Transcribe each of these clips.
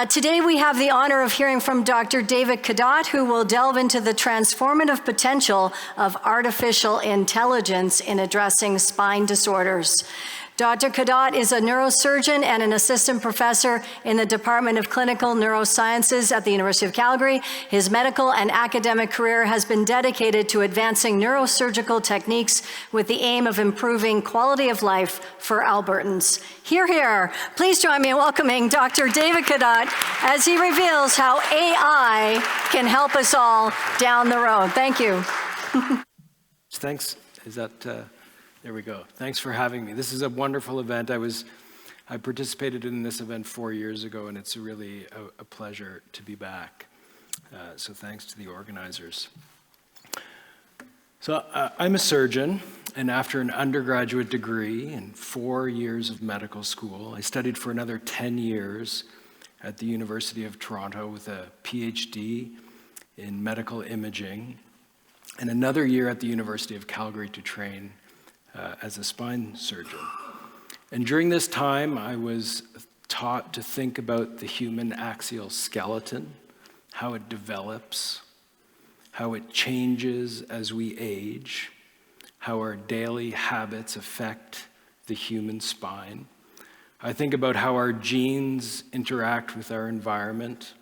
Today we have the honor of hearing from Dr. David Cadotte, who will delve into the transformative potential of artificial intelligence in addressing spine disorders. Dr. Cadotte is a neurosurgeon and an assistant professor in the Department of Clinical Neurosciences at the University of Calgary. His medical and academic career has been dedicated to advancing neurosurgical techniques with the aim of improving quality of life for Albertans. Hear, hear. Please join me in welcoming Dr. David Cadotte as he reveals how AI can help us all down the road. Thank you. Thanks. There we go. Thanks for having me. This is a wonderful event. I participated in this event 4 years ago, and it's really a pleasure to be back. So thanks to the organizers. So I'm a surgeon, and after an undergraduate degree and 4 years of medical school, I studied for another 10 years at the University of Toronto with a PhD in medical imaging, and another year at the University of Calgary to train as a spine surgeon. And during this time, I was taught to think about the human axial skeleton, how it develops, how it changes as we age, how our daily habits affect the human spine. I think about how our genes interact with our environment.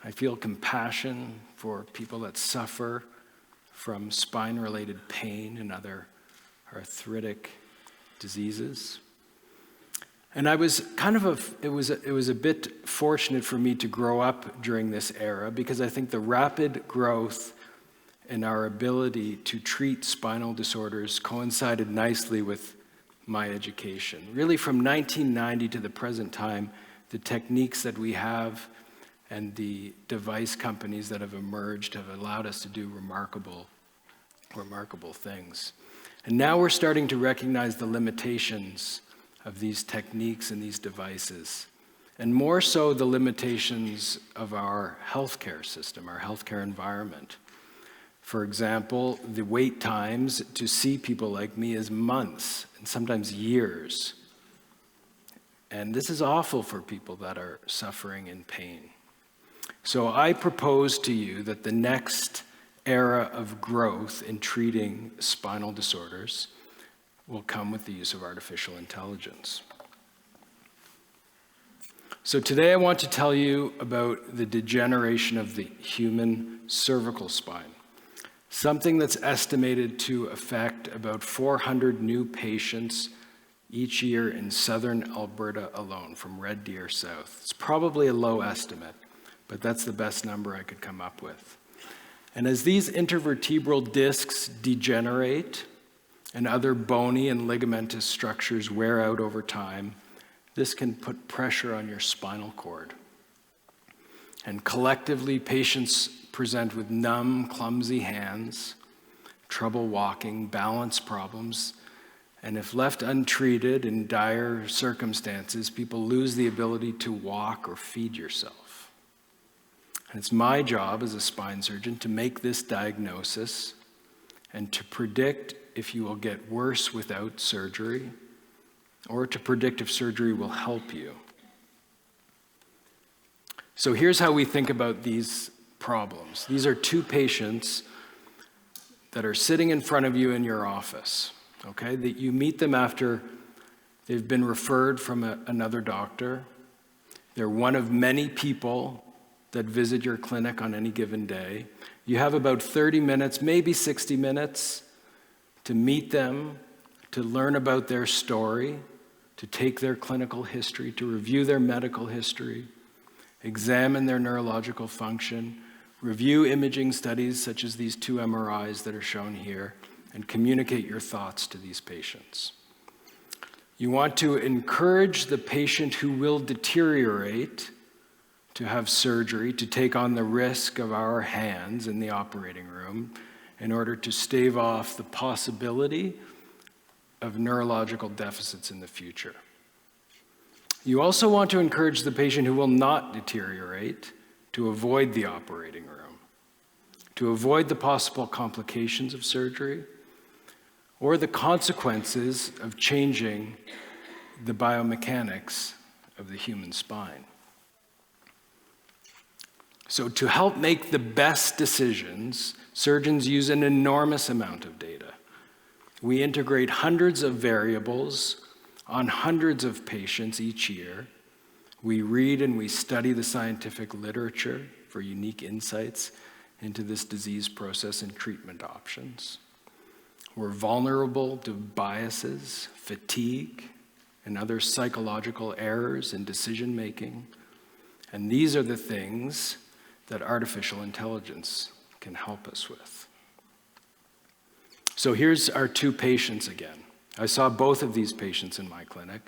I feel compassion for people that suffer from spine-related pain and other arthritic diseases. And I was it was a bit fortunate for me to grow up during this era, because I think the rapid growth in our ability to treat spinal disorders coincided nicely with my education. Really, from 1990 to the present time, the techniques that we have and the device companies that have emerged have allowed us to do remarkable things. And now we're starting to recognize the limitations of these techniques and these devices, and more so the limitations of our healthcare system, our healthcare environment. For example, the wait times to see people like me is months and sometimes years. And this is awful for people that are suffering in pain. So I propose to you that the next era of growth in treating spinal disorders will come with the use of artificial intelligence. So today I want to tell you about the degeneration of the human cervical spine, something that's estimated to affect about 400 new patients each year in southern Alberta alone, from Red Deer south. It's probably a low estimate, but that's the best number I could come up with. And as these intervertebral discs degenerate and other bony and ligamentous structures wear out over time, this can put pressure on your spinal cord. And collectively, patients present with numb, clumsy hands, trouble walking, balance problems, and if left untreated in dire circumstances, people lose the ability to walk or feed yourself. And it's my job as a spine surgeon to make this diagnosis and to predict if you will get worse without surgery, or to predict if surgery will help you. So here's how we think about these problems. These are two patients that are sitting in front of you in your office, okay? That you meet them after they've been referred from another doctor. They're one of many people that visit your clinic on any given day. You have about 30 minutes, maybe 60 minutes, to meet them, to learn about their story, to take their clinical history, to review their medical history, examine their neurological function, review imaging studies such as these 2 MRIs that are shown here, and communicate your thoughts to these patients. You want to encourage the patient who will deteriorate to have surgery, to take on the risk of our hands in the operating room in order to stave off the possibility of neurological deficits in the future. You also want to encourage the patient who will not deteriorate to avoid the operating room, to avoid the possible complications of surgery or the consequences of changing the biomechanics of the human spine. So to help make the best decisions, surgeons use an enormous amount of data. We integrate hundreds of variables on hundreds of patients each year. We read and we study the scientific literature for unique insights into this disease process and treatment options. We're vulnerable to biases, fatigue, and other psychological errors in decision making. And these are the things that artificial intelligence can help us with. So here's our two patients again. I saw both of these patients in my clinic.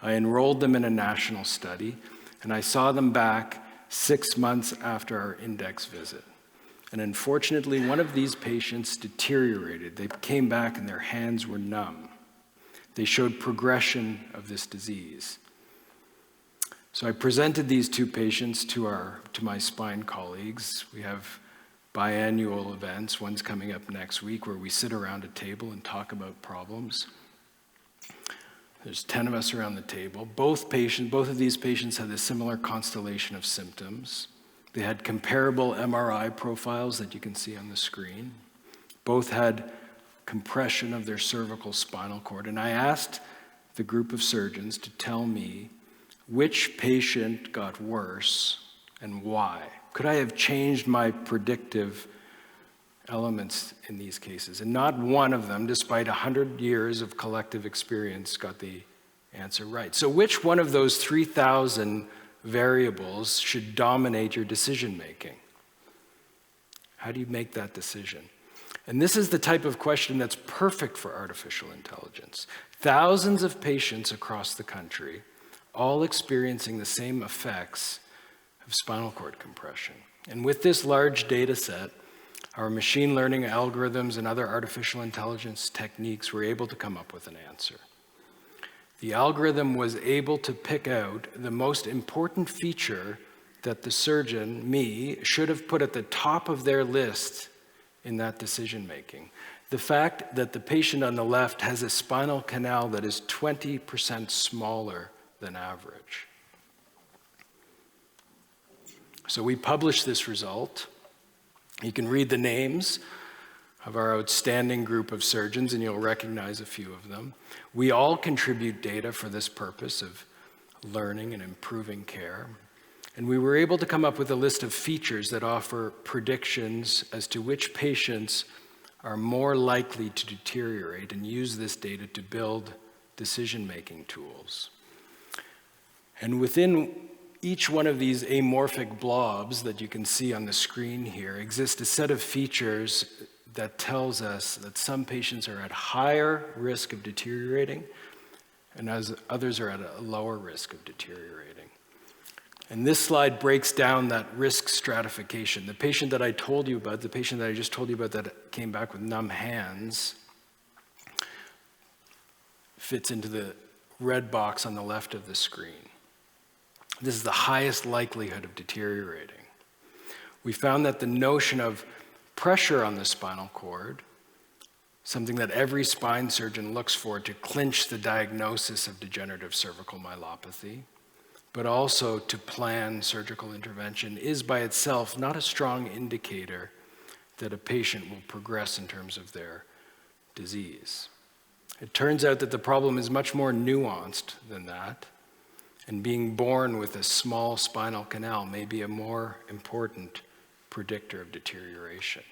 I enrolled them in a national study, and I saw them back 6 months after our index visit. And unfortunately, one of these patients deteriorated. They came back and their hands were numb. They showed progression of this disease. So I presented these two patients to my spine colleagues. We have biannual events. One's coming up next week where we sit around a table and talk about problems. There's 10 of us around the table. Both of these patients had a similar constellation of symptoms. They had comparable MRI profiles that you can see on the screen. Both had compression of their cervical spinal cord. And I asked the group of surgeons to tell me which patient got worse and why. Could I have changed my predictive elements in these cases? And not one of them, despite 100 years of collective experience, got the answer right. So which one of those 3,000 variables should dominate your decision making? How do you make that decision? And this is the type of question that's perfect for artificial intelligence. Thousands of patients across the country, all experiencing the same effects of spinal cord compression. And with this large data set, our machine learning algorithms and other artificial intelligence techniques were able to come up with an answer. The algorithm was able to pick out the most important feature that the surgeon, me, should have put at the top of their list in that decision making. The fact that the patient on the left has a spinal canal that is 20% smaller than average. So we published this result. You can read the names of our outstanding group of surgeons, and you'll recognize a few of them. We all contribute data for this purpose of learning and improving care. And we were able to come up with a list of features that offer predictions as to which patients are more likely to deteriorate, and use this data to build decision-making tools. And within each one of these amorphic blobs that you can see on the screen here exists a set of features that tells us that some patients are at higher risk of deteriorating, and as others are at a lower risk of deteriorating. And this slide breaks down that risk stratification. The patient that I told you about, the patient that I just told you about that came back with numb hands, fits into the red box on the left of the screen. This is the highest likelihood of deteriorating. We found that the notion of pressure on the spinal cord, something that every spine surgeon looks for to clinch the diagnosis of degenerative cervical myelopathy, but also to plan surgical intervention, is by itself not a strong indicator that a patient will progress in terms of their disease. It turns out that the problem is much more nuanced than that, and being born with a small spinal canal may be a more important predictor of deterioration.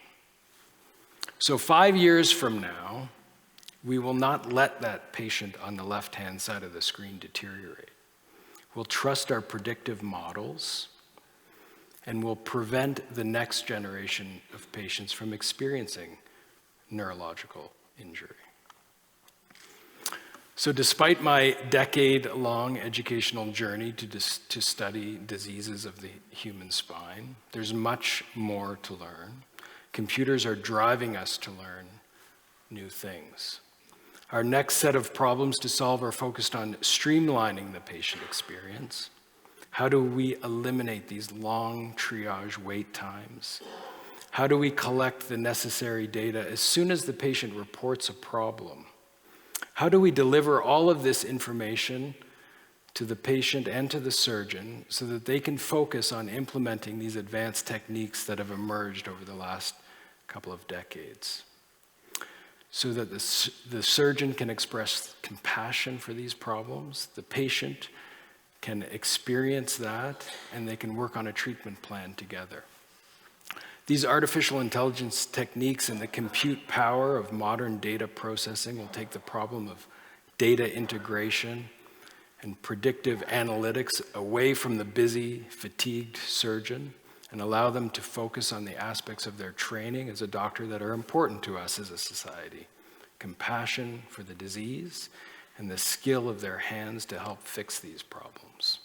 So 5 years from now, we will not let that patient on the left-hand side of the screen deteriorate. We'll trust our predictive models, and we'll prevent the next generation of patients from experiencing neurological injury. So despite my decade-long educational journey to study diseases of the human spine, there's much more to learn. Computers are driving us to learn new things. Our next set of problems to solve are focused on streamlining the patient experience. How do we eliminate these long triage wait times? How do we collect the necessary data as soon as the patient reports a problem? How do we deliver all of this information to the patient and to the surgeon so that they can focus on implementing these advanced techniques that have emerged over the last couple of decades. So that the surgeon can express compassion for these problems, the patient can experience that, and they can work on a treatment plan together. These artificial intelligence techniques and the compute power of modern data processing will take the problem of data integration and predictive analytics away from the busy, fatigued surgeon and allow them to focus on the aspects of their training as a doctor that are important to us as a society. Compassion for the disease and the skill of their hands to help fix these problems.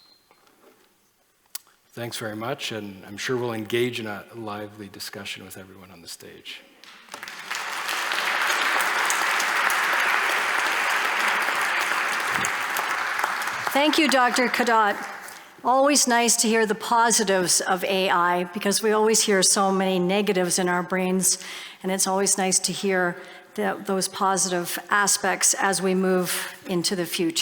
Thanks very much, and I'm sure we'll engage in a lively discussion with everyone on the stage. Thank you, Dr. Cadotte. Always nice to hear the positives of AI because we always hear so many negatives in our brains, and it's always nice to hear those positive aspects as we move into the future.